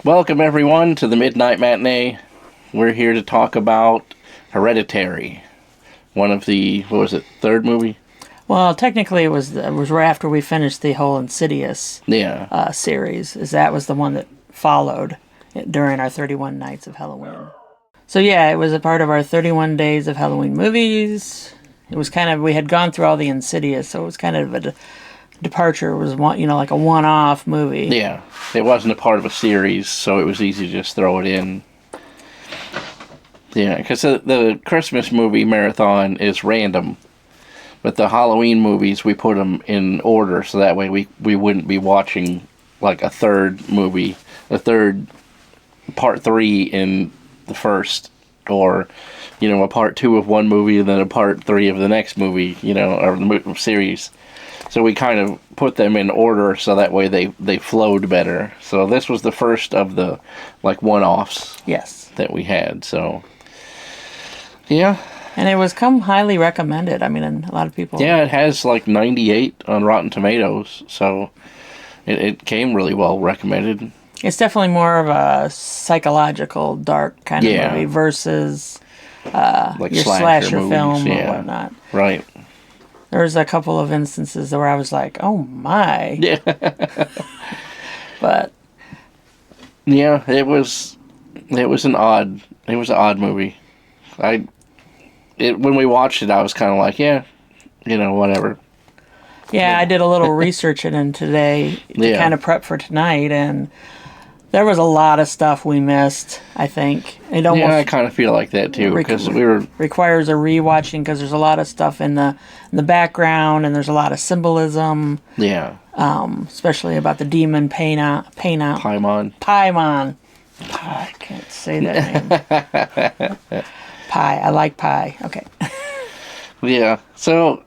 Welcome, everyone, to the Midnight Matinee. We're here to talk about Hereditary. One of the, what was it, third movie? Well, technically it was right after we finished the whole Insidious series. That was the one that followed during our 31 Nights of Halloween. So yeah, it was a part of our 31 Days of Halloween movies. It was kind of, we had gone through all the Insidious, so it was kind of a departure. It was like a one-off movie. Yeah, it wasn't a part of a series, so it was easy to just throw it in. Yeah, because the Christmas movie marathon is random, but the Halloween movies, we put them in order, so that way we wouldn't be watching like a third movie, a third part 3 in the first, or a part 2 of one movie and then a part 3 of the next movie, or the series. So we kind of put them in order so that way they flowed better. So this was the first of the one-offs that we had. So yeah. And it was highly recommended. I mean, and a lot of people... Yeah, it has 98 on Rotten Tomatoes. So it came really well recommended. It's definitely more of a psychological, dark kind of movie versus your slasher film or whatnot. Right. There was a couple of instances where I was like, "Oh my!" Yeah. But yeah, it was an odd movie. When we watched it, I was kind of like, yeah, whatever. Yeah, I did a little research in today to kind of prep for tonight, and there was a lot of stuff we missed, I think. I kind of feel like that too, because requires a rewatching because there's a lot of stuff in the background, and there's a lot of symbolism. Yeah. Especially about the demon Paimon. I can't say that name. Pie. I like pie. Okay. Yeah. So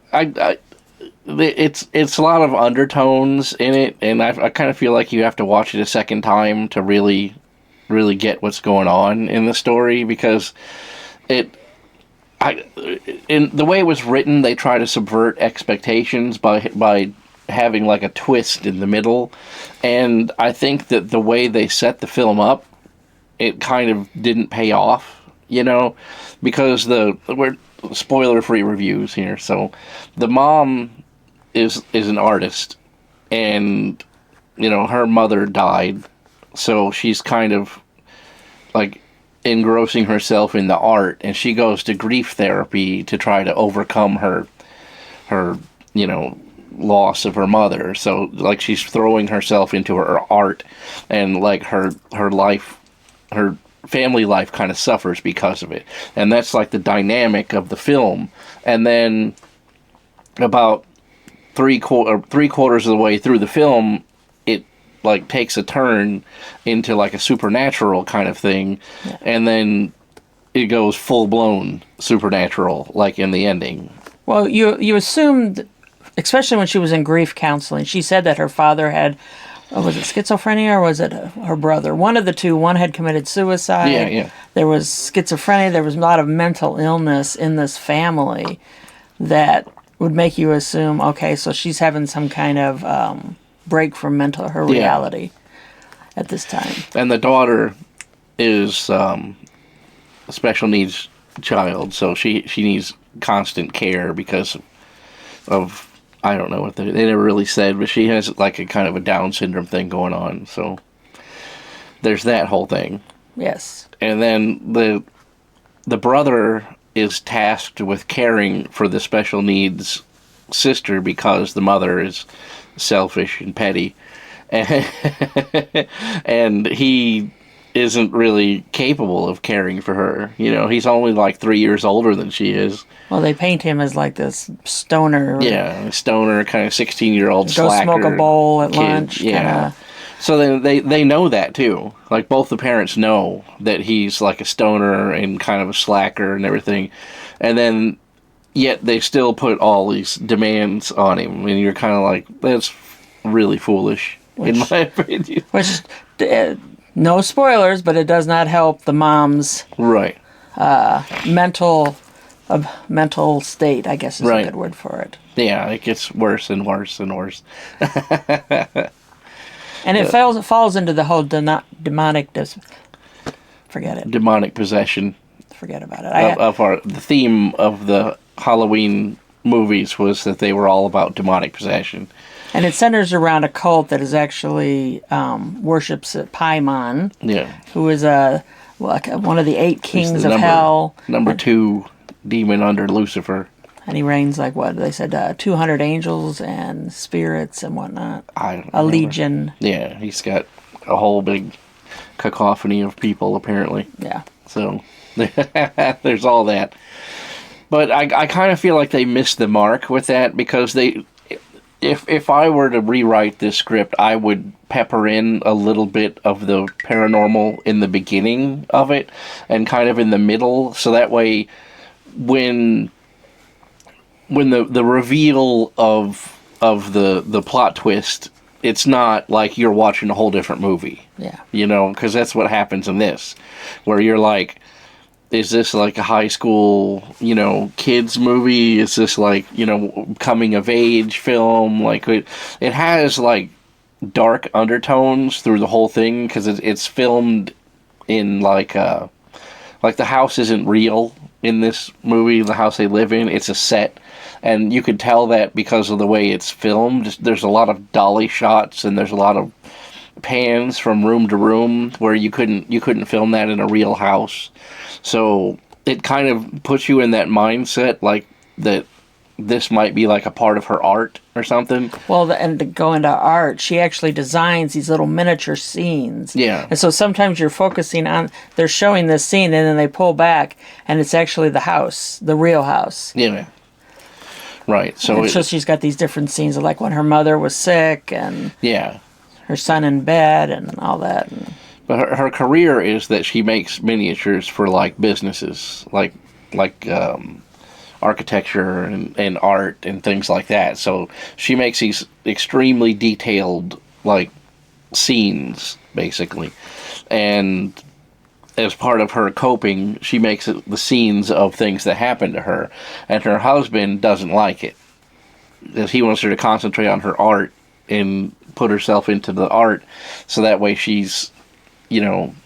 it's a lot of undertones in it, and I kind of feel like you have to watch it a second time to really get what's going on in the story, because in the way it was written, they try to subvert expectations by having a twist in the middle, and I think that the way they set the film up, it kind of didn't pay off, because we're spoiler-free reviews here, so the mom is an artist, and her mother died, so she's kind of engrossing herself in the art, and she goes to grief therapy to try to overcome her loss of her mother. So she's throwing herself into her art, and her life, her family life kind of suffers because of it, and that's the dynamic of the film. And then about three quarters of the way through the film, it takes a turn into a supernatural kind of thing, and then it goes full-blown supernatural in the ending. Well, you assumed, especially when she was in grief counseling, she said that her father had, was it schizophrenia or was it her brother? One of the two. One had committed suicide. Yeah. There was schizophrenia. There was a lot of mental illness in this family that would make you assume, okay, so she's having some kind of break from her reality at this time. And the daughter is a special needs child, so she needs constant care because of, I don't know what they never really said, but she has a kind of a Down syndrome thing going on, so there's that whole thing. Yes. And then the brother is tasked with caring for the special needs sister because the mother is selfish and petty, and he isn't really capable of caring for her. He's only 3 years older than she is. Well, they paint him as this stoner. Yeah, stoner, kind of 16-year-old slacker. Go smoke a bowl at kid. lunch. Yeah. So then they know that too. Both the parents know that he's a stoner and kind of a slacker and everything, and then yet they still put all these demands on him, and you're kind of that's really foolish, in my opinion. Which, no spoilers, but it does not help the mom's mental state, I guess is a good word for it. Yeah, it gets worse and worse and worse. And it falls into the whole demonic. Forget it. Demonic possession. Forget about it. The theme of the Halloween movies was that they were all about demonic possession. And it centers around a cult that is actually worships Paimon, who is one of the 8 kings of hell. Number 2 demon under Lucifer. And he reigns like what they said, 200 angels and spirits and whatnot. I don't remember. Legion. Yeah, he's got a whole big cacophony of people apparently. Yeah. So there's all that. But I kind of feel like they missed the mark with that because if I were to rewrite this script, I would pepper in a little bit of the paranormal in the beginning of it and kind of in the middle, so that way when the reveal of the plot twist, it's not like you're watching a whole different movie. Yeah. You know, because that's what happens in this, where you're like, is this like a high school, kids movie? Is this like, coming of age film? Like it has like dark undertones through the whole thing because it's filmed in like the house isn't real in this movie. The house they live in, it's a set. And you could tell that because of the way it's filmed. There's a lot of dolly shots and there's a lot of pans from room to room where you couldn't film that in a real house. So it kind of puts you in that mindset like that this might be like a part of her art or something. Well, and to go into art, she actually designs these little miniature scenes. Yeah. And so sometimes you're focusing on, they're showing this scene and then they pull back and it's actually the house, the real house. Yeah. Right. So she's got these different scenes of like when her mother was sick and her son in bed and all that. But her career is that she makes miniatures for like businesses, like architecture and art and things like that. So she makes these extremely detailed like scenes basically, and as part of her coping, she makes the scenes of things that happen to her, and her husband doesn't like it because he wants her to concentrate on her art and put herself into the art, so that way she's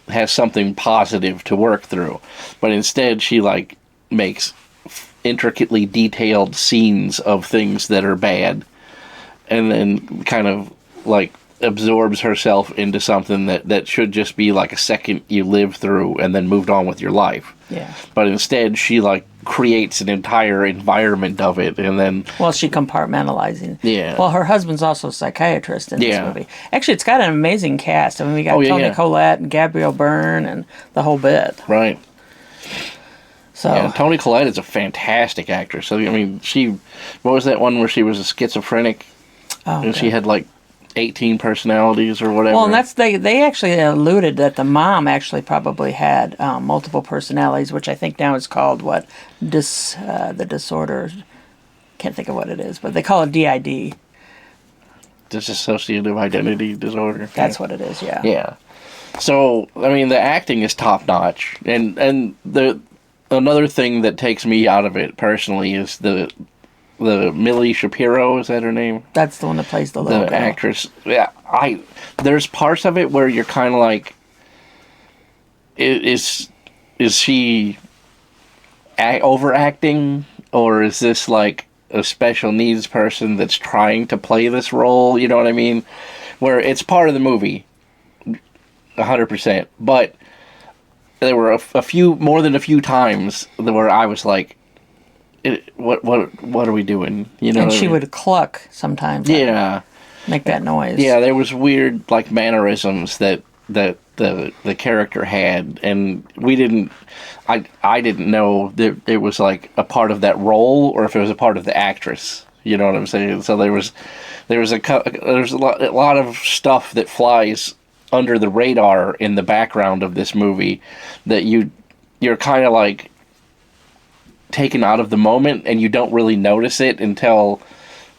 has something positive to work through. But instead she like makes intricately detailed scenes of things that are bad and then kind of like absorbs herself into something that should just be like a second you live through and then moved on with your life. Yeah. But instead she like creates an entire environment of it and then... Well, she compartmentalizing. Yeah. Well, her husband's also a psychiatrist in this movie. Actually, it's got an amazing cast. I mean, we got Toni Collette and Gabrielle Byrne and the whole bit. Right. So yeah, Toni Collette is a fantastic actress. So, I mean, what was that one where she was a schizophrenic? And she had like 18 personalities or whatever. Well, and they actually alluded that the mom actually probably had multiple personalities, which I think now is called the disorder. Can't think of what it is, but they call it DID. Dissociative identity disorder. That's what it is. Yeah. Yeah. So I mean, the acting is top notch, and another thing that takes me out of it personally is the Millie Shapiro, is that her name? That's the one that plays the little girl. Actress. Yeah, there's parts of it where you're kind of like, is she overacting, or is this like a special needs person that's trying to play this role? You know what I mean? Where it's part of the movie, 100%. But there were more than a few times where I was like, what are we doing? And she would cluck sometimes. Yeah. Make that noise. Yeah, there was weird like mannerisms that the character had, and I didn't know that it was like a part of that role or if it was a part of the actress. You know what I'm saying? So there's a lot of stuff that flies under the radar in the background of this movie that you're kind of like taken out of the moment, and you don't really notice it until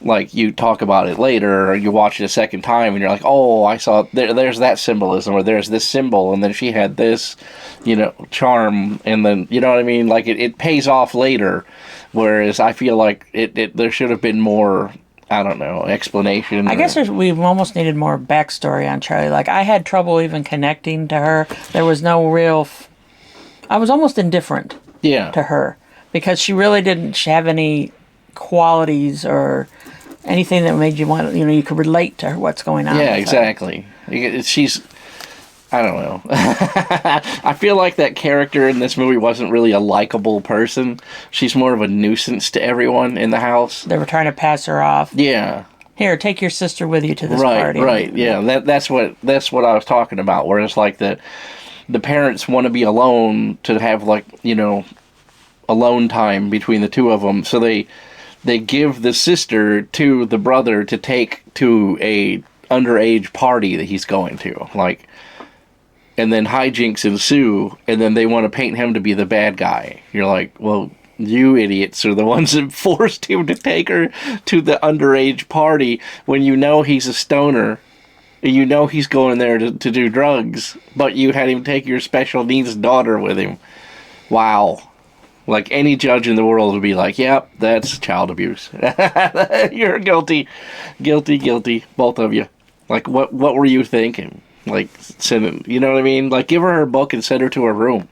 like you talk about it later or you watch it a second time and you're like, oh, I saw there's that symbolism, or there's this symbol, and then she had this charm, and then you know what I mean, like it pays off later, whereas I feel like it there should have been more I don't know, explanation. I guess we've almost needed more backstory on Charlie. Like, I had trouble even connecting to her. There was no real... I was almost indifferent to her because she really didn't have any qualities or anything that made you want, you could relate to her, what's going on. Yeah, exactly. She's... I don't know. I feel like that character in this movie wasn't really a likable person. She's more of a nuisance to everyone in the house. They were trying to pass her off. Yeah. Here, take your sister with you to this party. Right. Yeah. That's what I was talking about. Where it's like the parents want to be alone to have alone time between the two of them. So they give the sister to the brother to take to a underage party that he's going to. And then hijinks ensue, and then they want to paint him to be the bad guy. You're like, well, you idiots are the ones that forced him to take her to the underage party when you know he's a stoner. You know he's going there to do drugs, but you had him take your special needs daughter with him. Wow. Like, any judge in the world would be like, yep, that's child abuse. You're guilty. Guilty, both of you. Like, what were you thinking? Like, you know what I mean? Like, give her book and send her to her room.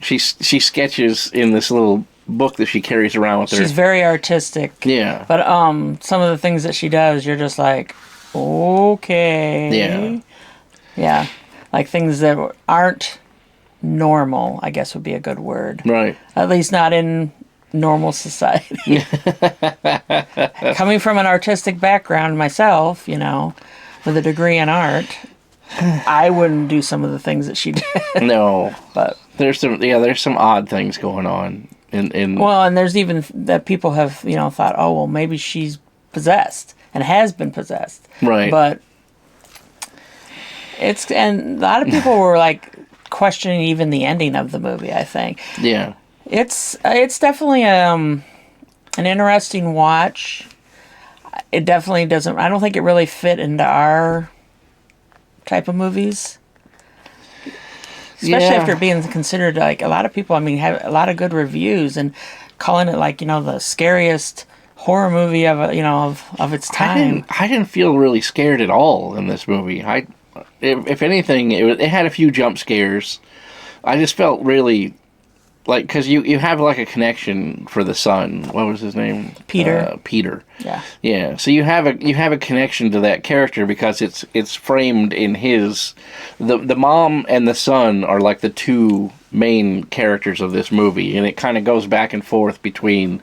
She sketches in this little book that she carries around with her. She's very artistic. Yeah. But some of the things that she does, you're just like, okay. Yeah. Yeah. Like, things that aren't normal, I guess would be a good word. Right. At least not in normal society. Coming from an artistic background myself, with a degree in art, I wouldn't do some of the things that she did. No, but there's some odd things going on and there's even that people have thought, oh well, maybe she's possessed and has been possessed, right? But and a lot of people were like questioning even the ending of the movie. I think, yeah, it's definitely an interesting watch. It definitely doesn't... I don't think it really fit into our type of movies. Especially after being considered, like, a lot of people, have a lot of good reviews and calling it, like, the scariest horror movie of its time. I didn't feel really scared at all in this movie. If anything, it had a few jump scares. I just felt really... Like, because you have, like, a connection for the son. What was his name? Peter. Peter. Yeah. Yeah. So you have a connection to that character because it's framed in his... The mom and the son are, like, the two main characters of this movie. And it kind of goes back and forth between,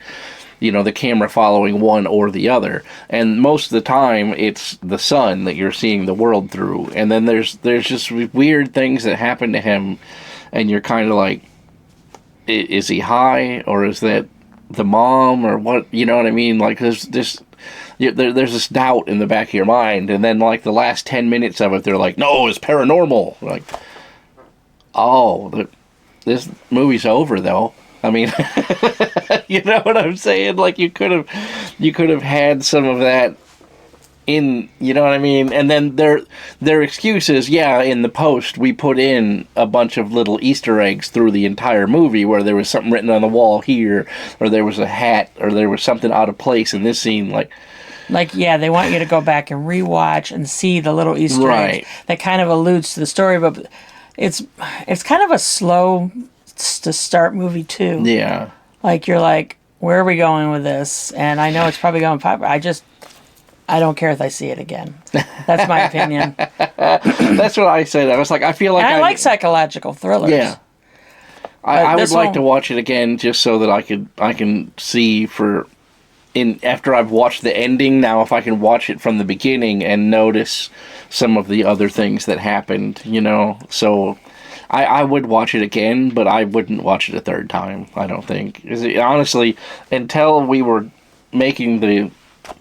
the camera following one or the other. And most of the time, it's the son that you're seeing the world through. And then there's just weird things that happen to him. And you're kind of like... Is he high, or is that the mom, or what? You know what I mean? Like, there's this doubt in the back of your mind, and then, like, the last 10 minutes of it, they're like, no, it's paranormal. Like, oh, this movie's over, though. I mean, you know what I'm saying? Like, you could have had some of that in, you know what I mean? And then their excuse is, yeah, in the post we put in a bunch of little Easter eggs through the entire movie where there was something written on the wall here, or there was a hat, or there was something out of place in this scene, like, yeah, they want you to go back and rewatch and see the little Easter eggs that kind of alludes to the story, but it's kind of a slow to start movie too. Yeah. Like, you're like, where are we going with this? And I know it's probably going pop. I don't care if I see it again. That's my opinion. That's what I said. I was like, I feel like I like psychological thrillers. Yeah. I would like to watch it again just so that I can see after I've watched the ending. Now, if I can watch it from the beginning and notice some of the other things that happened, so I would watch it again, but I wouldn't watch it a third time. I don't think. Honestly, until we were making the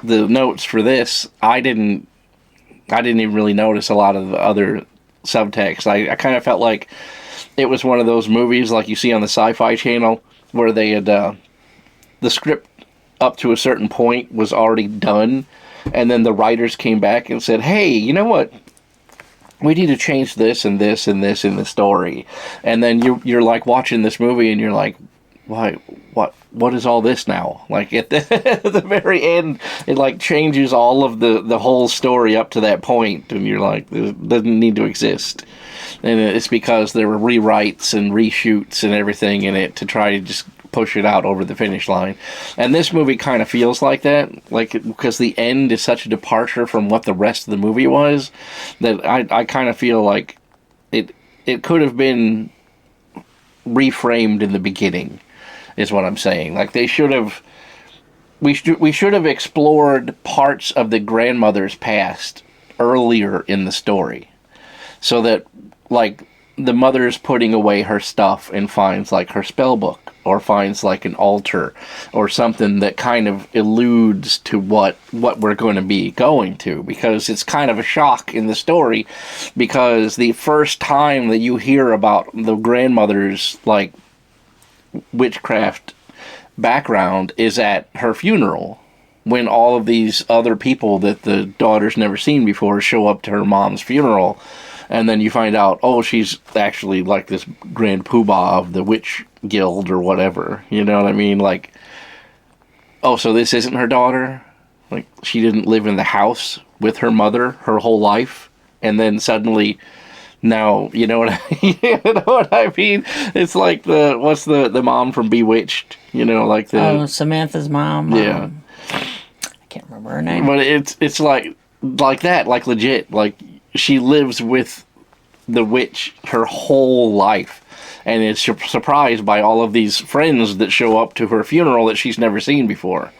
notes for this, I didn't even really notice a lot of the other subtext. I kind of felt like it was one of those movies like you see on the Sci-Fi Channel where they had the script up to a certain point was already done, and then the writers came back and said, hey, you know what? We need to change this and this and this in the story. And then you're like watching this movie and you're like, why, what is all this now? Like at the, at the very end, it like changes all of the whole story up to that point, and you're like, it doesn't need to exist. And it's because there were rewrites and reshoots and everything in it to try to just push it out over the finish line. And this movie kind of feels like that, like, because the end is such a departure from what the rest of the movie was, that I kind of feel like it could have been reframed in the beginning, is what I'm saying. Like, they should have, we should have explored parts of the grandmother's past earlier in the story, so that, like, the mother's putting away her stuff and finds, like, her spell book, or finds, like, an altar or something that kind of alludes to what we're going to be going to, because it's kind of a shock in the story, because the first time that you hear about the grandmother's, like, witchcraft background is at her funeral, when all of these other people that the daughter's never seen before show up to her mom's funeral. And then you find out, oh, she's actually like this grand poobah of the witch guild or whatever. You know what I mean? Like, oh, so this isn't her daughter? Like, she didn't live in the house with her mother her whole life? And then suddenly, now, you know what you know what I mean? It's like what's the mom from Bewitched? You know, like the... Samantha's mom. Yeah. I can't remember her name. But it's like that, like legit. Like, she lives with the witch her whole life, and is surprised by all of these friends that show up to her funeral that she's never seen before.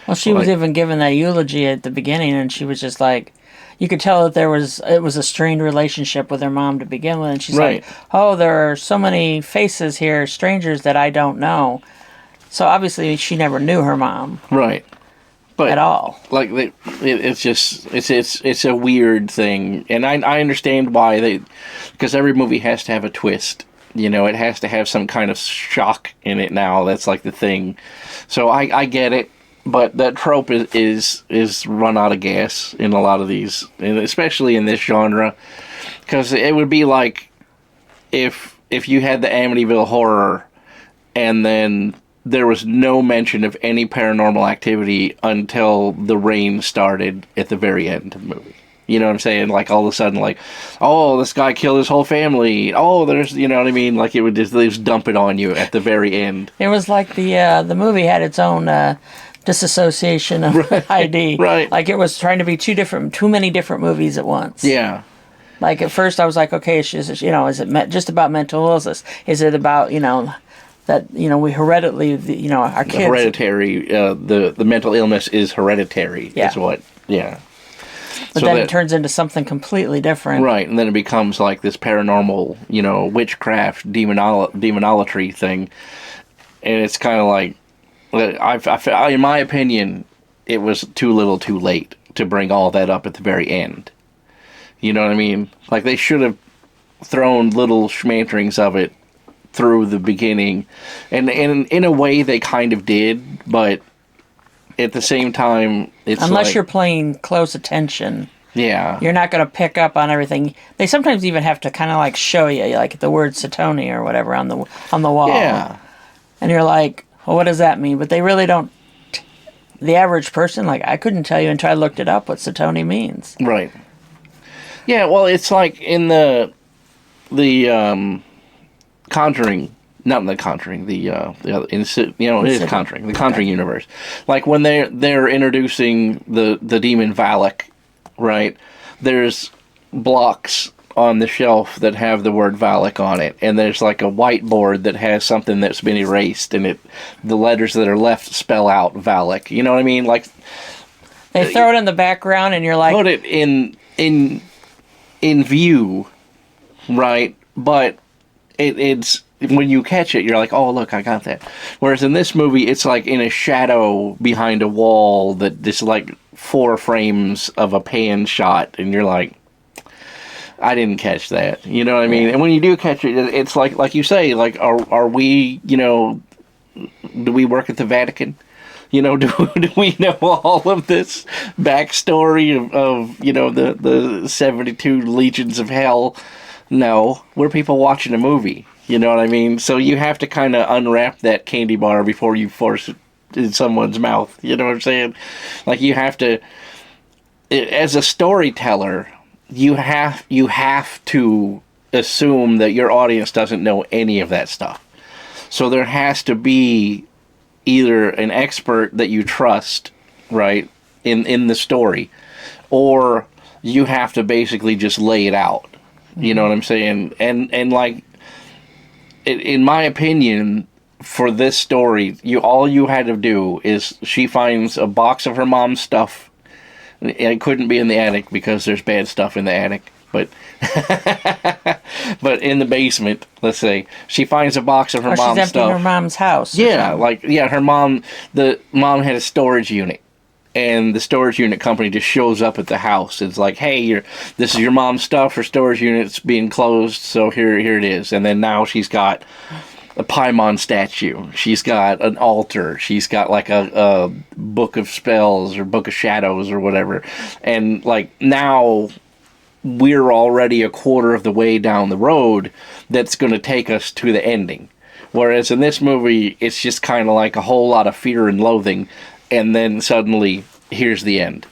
Well, she was even given that eulogy at the beginning, and she was just like, you could tell that it was a strained relationship with her mom to begin with, and she's like, oh, there are so many faces here, strangers that I don't know. So obviously she never knew her mom. Right. But at all. Like, it's just, it's a weird thing. And I understand why because every movie has to have a twist. You know, it has to have some kind of shock in it now. That's like the thing. So I get it. But that trope is run out of gas in a lot of these, and especially in this genre. Because it would be like if you had the Amityville Horror, and then there was no mention of any paranormal activity until the rain started at the very end of the movie. You know what I'm saying? Like, all of a sudden, like, oh, this guy killed his whole family. Oh, there's, you know what I mean? Like, it would just dump it on you at the very end. It was like the movie had its own disassociation of ID. Right. Like, it was trying to be too many different movies at once. Yeah. Like, at first I was like, okay, is it just about mental illness? Is it about, that, we hereditary, our kids. Hereditary, the mental illness is hereditary. Yeah. Is what, yeah. But so then it turns into something completely different. Right, and then it becomes like this paranormal, witchcraft, demonolatry thing. And it's kind of like, in my opinion, it was too little too late to bring all that up at the very end. You know what I mean? Like, they should have thrown little schmanterings of it through the beginning, and in a way they kind of did, but at the same time, it's unless you're paying close attention, you're not going to pick up on everything. They sometimes even have to kind of like show you, like the word Satoni or whatever on the wall, and you're like, well, what does that mean? But they really don't. The average person, like, I couldn't tell you until I looked it up what Satoni means. Right. Yeah, well, it's like in the Conjuring, not the Conjuring, the other, it is Conjuring, the Conjuring universe. Like, when they're introducing the demon Valak, right? There's blocks on the shelf that have the word Valak on it, and there's like a whiteboard that has something that's been erased, and the letters that are left spell out Valak. You know what I mean? Like, they throw it in the background, and you're like, put it in view, right? But it's when you catch it, you're like, oh, look, I got that. Whereas in this movie, it's like in a shadow behind a wall that just like 4 frames of a pan shot, and you're like, I didn't catch that. You know what I mean? And when you do catch it, it's like you say, like, are we, do we work at the Vatican? Do we know all of this backstory of the 72 legions of hell? No, we're people watching a movie. You know what I mean? So you have to kind of unwrap that candy bar before you force it in someone's mouth. You know what I'm saying? Like you have to, as a storyteller, you have to assume that your audience doesn't know any of that stuff. So there has to be either an expert that you trust, right, in the story, or you have to basically just lay it out. You know what I'm saying? And like, in my opinion, for this story, all you had to do is she finds a box of her mom's stuff. And it couldn't be in the attic because there's bad stuff in the attic, but but in the basement, let's say, she finds a box of her mom's stuff. She's emptying her mom's house. Yeah, her mom. The mom had a storage unit, and the storage unit company just shows up at the house. It's like, hey, this is your mom's stuff. Her storage unit's being closed, so here it is. And then now she's got a Paimon statue. She's got an altar. She's got like a book of spells or book of shadows or whatever. And like now we're already a quarter of the way down the road that's going to take us to the ending. Whereas in this movie, it's just kind of like a whole lot of fear and loathing, and then suddenly here's the end.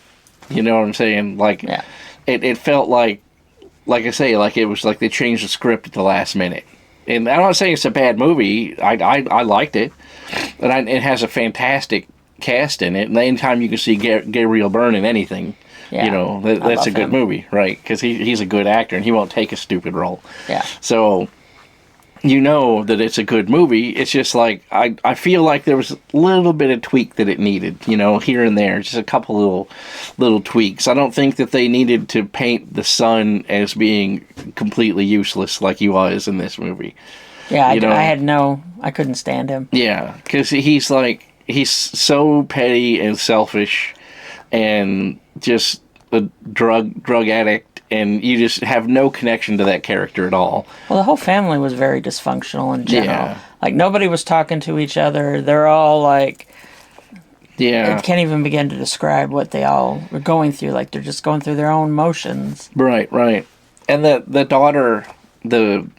You know what I'm saying? Like, yeah. It felt like I say, like it was like they changed the script at the last minute. And I'm not saying it's a bad movie. I liked it. And it has a fantastic cast in it. And anytime you can see Gabriel Byrne in anything, yeah, you know, that's a good movie, right? Because he's a good actor and he won't take a stupid role. Yeah. So, you know that it's a good movie. It's just like, I feel like there was a little bit of tweak that it needed, you know, here and there. Just a couple little tweaks. I don't think that they needed to paint the son as being completely useless like he was in this movie. Yeah, I couldn't stand him. Yeah, because he's so petty and selfish and just a drug addict. And you just have no connection to that character at all. Well, the whole family was very dysfunctional in general. Yeah. Like, nobody was talking to each other. They're all, like... Yeah. I can't even begin to describe what they all were going through. Like, they're just going through their own motions. Right. And the daughter, what's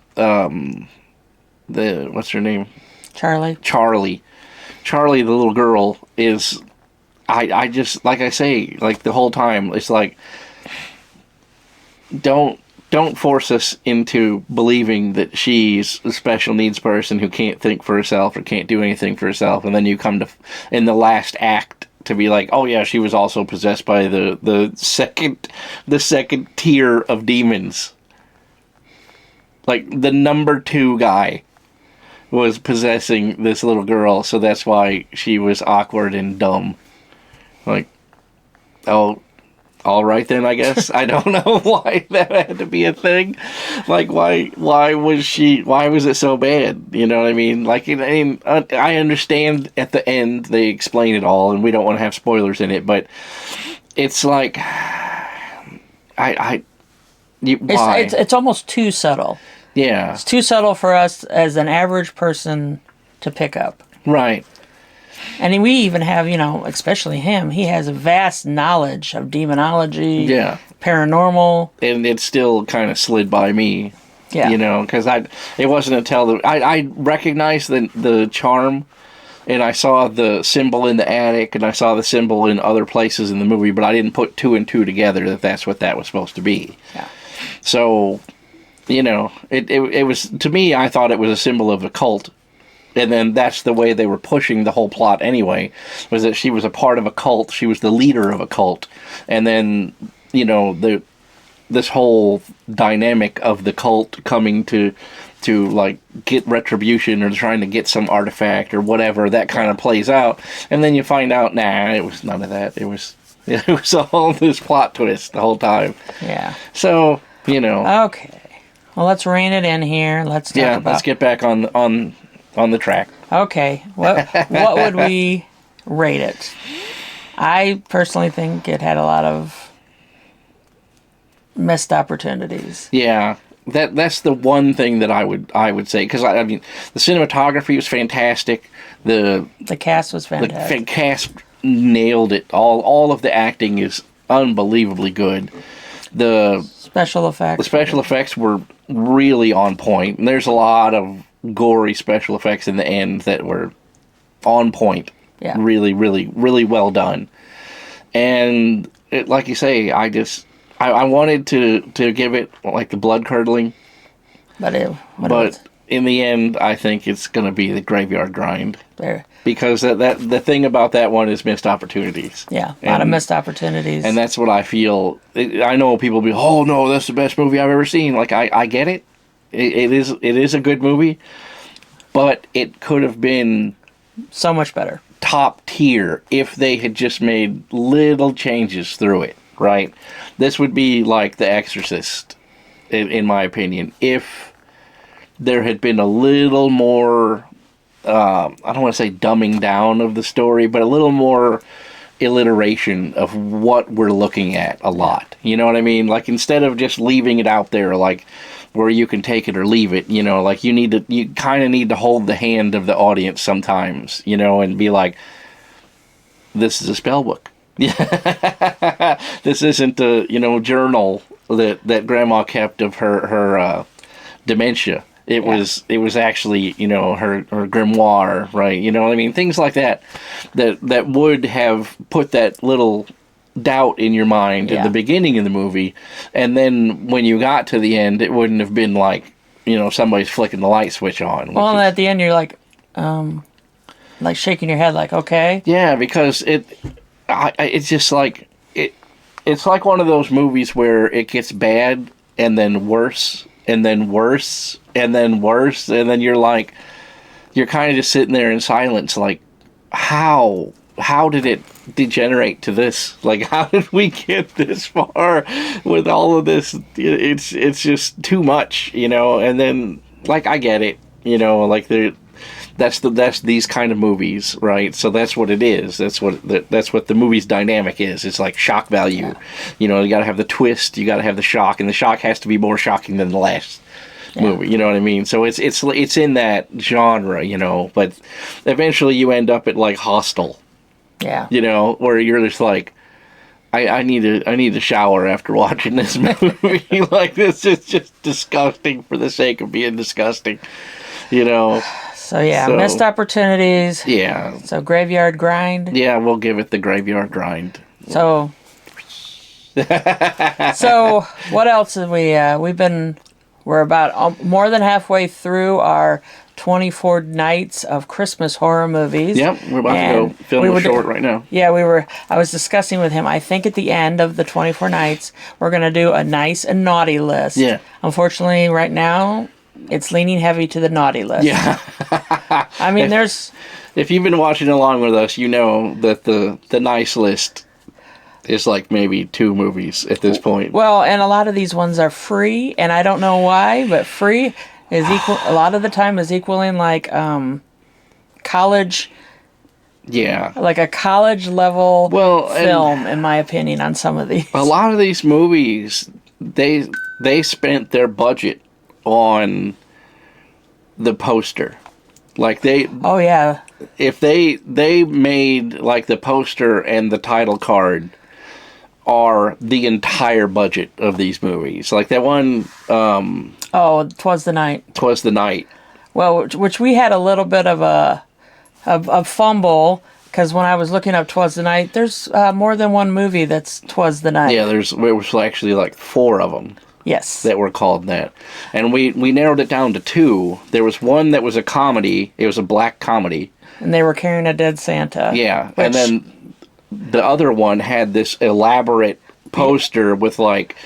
her name? Charlie, the little girl, is... I just, like I say, like, the whole time, it's like... Don't force us into believing that she's a special needs person who can't think for herself or can't do anything for herself, and then you come to in the last act to be like, oh yeah, she was also possessed by the second tier of demons. Like the number 2 guy was possessing this little girl, so that's why she was awkward and dumb. Like, oh. All right then, I guess. I don't know why that had to be a thing. Like, why was it so bad? You know what I mean? Like, I understand at the end they explain it all, and we don't want to have spoilers in it, but it's like, why? It's almost too subtle. Yeah. It's too subtle for us as an average person to pick up. Right. And we even have, you know, especially him, he has a vast knowledge of demonology, yeah, paranormal. And it still kind of slid by me, yeah, you know, because it wasn't until I recognized the charm, and I saw the symbol in the attic, and I saw the symbol in other places in the movie, but I didn't put 2 and 2 together that that's what that was supposed to be. Yeah. So, you know, it was, to me, I thought it was a symbol of a cult. And then that's the way they were pushing the whole plot anyway, was that she was a part of a cult. She was the leader of a cult. And then, you know, this whole dynamic of the cult coming to like get retribution or trying to get some artifact or whatever, that kind of plays out. And then you find out, nah, it was none of that. It was all this plot twist the whole time. Yeah. So, you know. Okay. Well, let's rein it in here. Let's get back on the track. Okay. What would we rate it? I personally think it had a lot of missed opportunities. Yeah. That's the one thing that I would say, because I mean the cinematography was fantastic. The cast was fantastic. The cast nailed it. All of the acting is unbelievably good. The special effects. The special effects were really on point. And there's a lot of gory special effects in the end that were on point. Yeah. Really, really, really well done. And like you say, I wanted to give it like the blood curdling, but in the end, I think it's going to be the graveyard grind. There. Because the thing about that one is missed opportunities. Yeah, a lot of missed opportunities. And that's what I feel. I know people be, oh no, that's the best movie I've ever seen. Like I get it. It is a good movie, but it could have been so much better. Top tier if they had just made little changes through it, right? This would be like The Exorcist, in my opinion, if there had been a little more, I don't want to say dumbing down of the story, but a little more alliteration of what we're looking at a lot. You know what I mean? Like, instead of just leaving it out there, like, where you can take it or leave it, you know, like, you kind of need to hold the hand of the audience sometimes, you know, and be like, this is a spell book. This isn't a, journal that grandma kept of her dementia. It was actually, her grimoire, right? You know what I mean? Things like that would have put that little doubt in your mind at the beginning of the movie, and then when you got to the end, it wouldn't have been like, somebody's flicking the light switch on. Well, at the end, you're like shaking your head, like, okay. Yeah, because it's just like it's like one of those movies where it gets bad and then worse and then worse and then worse, and then you're kind of just sitting there in silence, like, how did it degenerate to this? Like, how did we get this far with all of this? It's just too much, and then, like, I get it, like, that's these kind of movies, right? So that's what it is. That's what the movie's dynamic is. It's like shock value. You gotta have the twist, you gotta have the shock, and the shock has to be more shocking than the last movie, you know what I mean? So it's in that genre, but eventually you end up at, like, Hostel. Yeah. Where you're just like, I need to shower after watching this movie. Like, this is just disgusting for the sake of being disgusting. So missed opportunities. Yeah. So graveyard grind. Yeah, we'll give it the graveyard grind. So what else have we're about more than halfway through our 24 nights of Christmas horror movies. Yep, we're about to go film a short right now. Yeah, I was discussing with him, I think at the end of the 24 nights, we're going to do a nice and naughty list. Yeah. Unfortunately, right now, it's leaning heavy to the naughty list. Yeah. I mean, if you've been watching along with us, you know that the nice list is like maybe 2 movies at this point. Well, and a lot of these ones are free, and I don't know why, but free is a lot of the time is equaling like college. Yeah. Like a college level film, in my opinion, on some of these. A lot of these movies, they spent their budget on the poster. Like Oh yeah. If they made like the poster and the title card are the entire budget of these movies. Like that one 'Twas the Night. 'Twas the Night. Well, which we had a little bit of a fumble, because when I was looking up 'Twas the Night, there's more than one movie that's 'Twas the Night. Yeah, there was actually like 4 of them. Yes. That were called that. And we narrowed it down to 2. There was one that was a comedy. It was a black comedy. And they were carrying a dead Santa. Yeah. And then the other one had this elaborate poster with like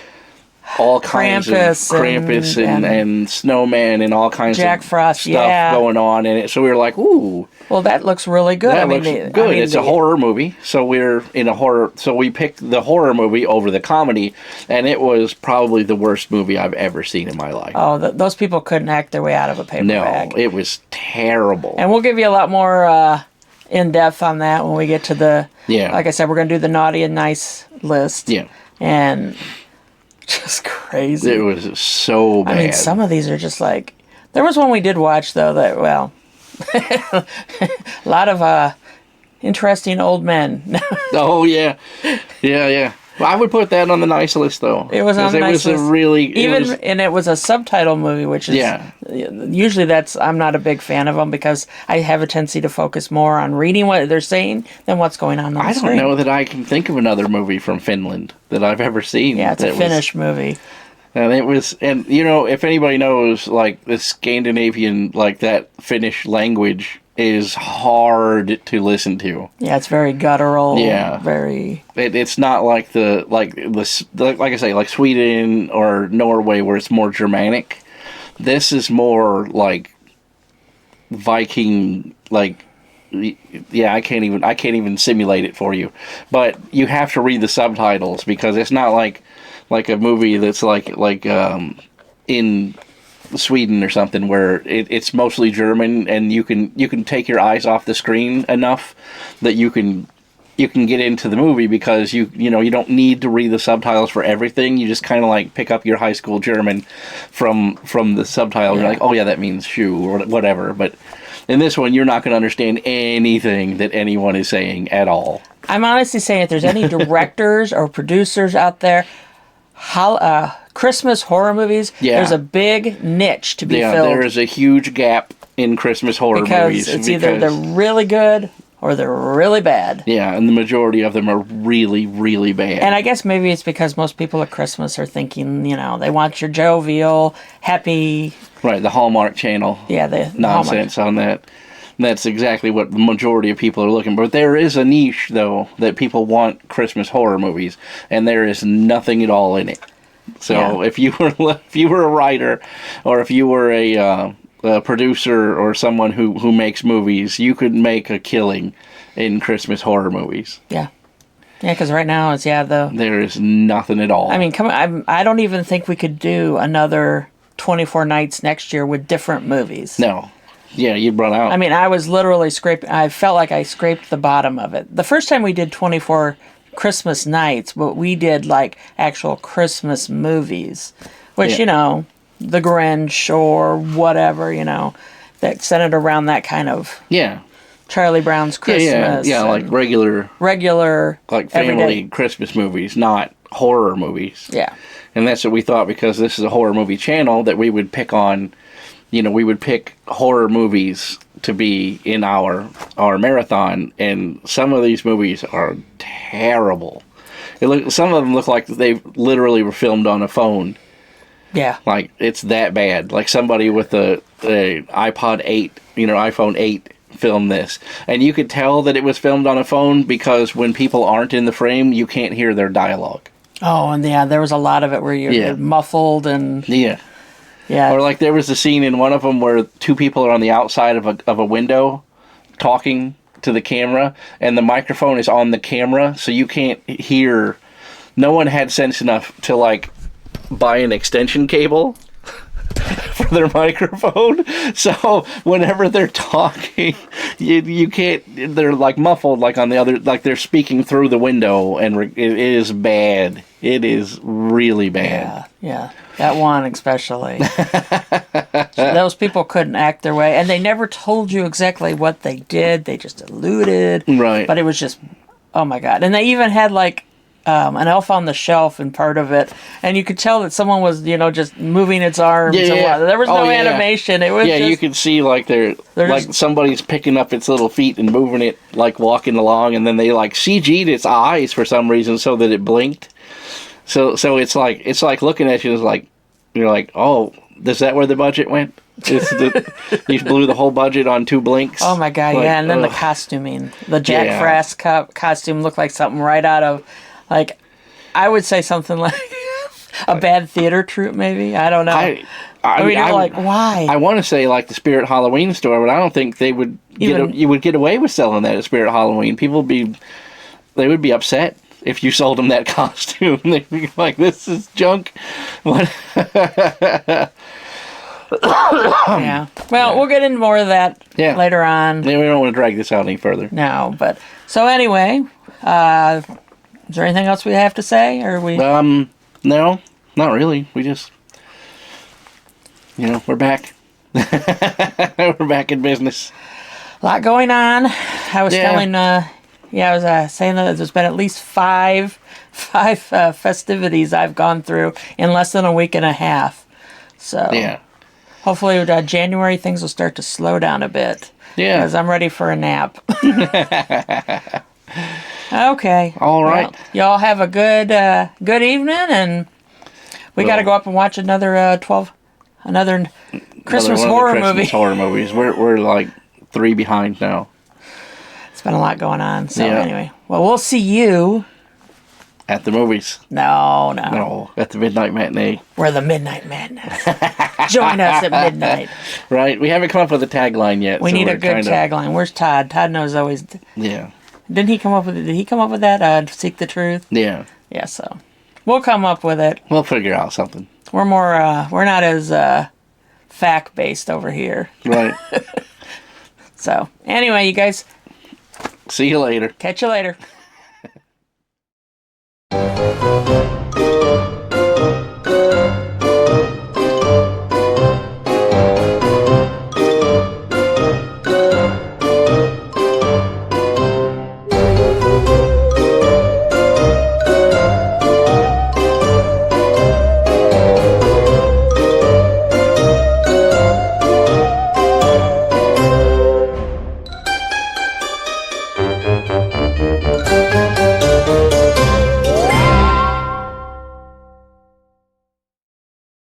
all kinds of Krampus and snowman and all kinds Jack of Frost stuff going on in it. So we were like, ooh. Well, that looks really good. That looks good. It's a horror movie. So we're in a horror. So we picked the horror movie over the comedy, and it was probably the worst movie I've ever seen in my life. Oh, those people couldn't act their way out of a paper bag. No, it was terrible. And we'll give you a lot more in depth on that when we get to the. Yeah. Like I said, we're going to do the naughty and nice list. Yeah. And just crazy. It was so bad. I mean, some of these are just like. There was one we did watch though that a lot of interesting old men. Oh yeah, yeah. I would put that on the nice list, though. It was on the nice list. And it was a subtitle movie, which is usually I'm not a big fan of them because I have a tendency to focus more on reading what they're saying than what's going on the screen. I don't know that I can think of another movie from Finland that I've ever seen. Yeah, it's a Finnish movie. And if anybody knows, like, the Scandinavian, like, that Finnish language is hard to listen to. Yeah, it's very guttural. Yeah. Very... It's not like like I say, like Sweden or Norway where it's more Germanic. This is more like Viking, like... Yeah, I can't even simulate it for you. But you have to read the subtitles because it's not like a movie that's like in Sweden or something where it's mostly German and you can take your eyes off the screen enough that you can get into the movie because you don't need to read the subtitles for everything. You just kind of like pick up your high school German from the subtitles. Yeah. You're like, oh yeah, that means shoe or whatever. But in this one, you're not going to understand anything that anyone is saying at all. I'm honestly saying if there's any directors or producers out there, Christmas horror movies, there's a big niche to be filled. Yeah, there is a huge gap in Christmas horror movies. Because either they're really good or they're really bad. Yeah, and the majority of them are really, really bad. And I guess maybe it's because most people at Christmas are thinking, they want your jovial, happy... Right, the Hallmark Channel. Yeah, the nonsense on that. That's exactly what the majority of people are looking for. But there is a niche, though, that people want Christmas horror movies, and there is nothing at all in it. So if you were a writer, or if you were a producer or someone who makes movies, you could make a killing in Christmas horror movies. Yeah. Yeah, because right now it's there is nothing at all. I mean, I don't even think we could do another 24 nights next year with different movies. No. Yeah, you'd run out. I mean, I was literally scraping... I felt like I scraped the bottom of it. The first time we did 24 Christmas nights, but we did, like, actual Christmas movies. Which, The Grinch or whatever, that centered around that kind of... Yeah. Charlie Brown's Christmas. Yeah, like regular... Like family everyday Christmas movies, not horror movies. Yeah. And that's what we thought, because this is a horror movie channel, that we would pick on... we would pick horror movies to be in our marathon, and some of these movies are terrible. Some of them look like they literally were filmed on a phone. Yeah. Like, it's that bad. Like somebody with a iPod 8, iPhone 8 filmed this. And you could tell that it was filmed on a phone because when people aren't in the frame, you can't hear their dialogue. Oh, and there was a lot of it where you're muffled and... Yeah. Yeah. Or like there was a scene in one of them where two people are on the outside of a window talking to the camera, and the microphone is on the camera, so you can't hear. No one had sense enough to like buy an extension cable for their microphone. So whenever they're talking, you can't. They're like muffled, like on the other, like they're speaking through the window, and it is bad. It is really bad. Yeah. That one especially. Those people couldn't act their way, and they never told you exactly what they did. They just alluded. Right. But it was just, oh my God. And they even had like an elf on the shelf in part of it, and you could tell that someone was, just moving its arms. Yeah. There was no animation. It was you could see like they're like just, somebody's picking up its little feet and moving it, like walking along, and then they like CG'd its eyes for some reason so that it blinked. So it's like looking at you, it's like, you're like, oh, is that where the budget went? You blew the whole budget on 2 blinks? Oh my God, yeah, and then the costuming. The Jack Frost costume looked like something right out of, like, I would say something like a bad theater troupe, maybe? I don't know. I mean, you're like, why? I want to say like the Spirit Halloween store, but I don't think they would you would get away with selling that at Spirit Halloween. People they would be upset if you sold them that costume. They'd be like, this is junk. What? Yeah. Well, we'll get into more of that later on. Yeah, we don't want to drag this out any further. No, but... So anyway, is there anything else we have to say? Or we... No, not really. We just... we're back. We're back in business. A lot going on. I was telling Yeah, I was saying that there's been at least five festivities I've gone through in less than a week and a half. So yeah. Hopefully with January things will start to slow down a bit. Yeah. Because I'm ready for a nap. Okay. All right. Well, y'all have a good evening, and we got to go up and watch another Christmas horror movie. Christmas horror movies. We're like 3 behind now. It's been a lot going on. So anyway, well, we'll see you at the movies. No. At the Midnight Matinee. We're the Midnight Madness. Join us at midnight. Right. We haven't come up with a tagline yet. We need a good tagline. Where's Todd? Todd knows always. Yeah. Did he come up with that? Seek the truth. Yeah. Yeah. So we'll come up with it. We'll figure out something. We're more. We're not as fact based over here. Right. So anyway, you guys. See you later. Catch you later.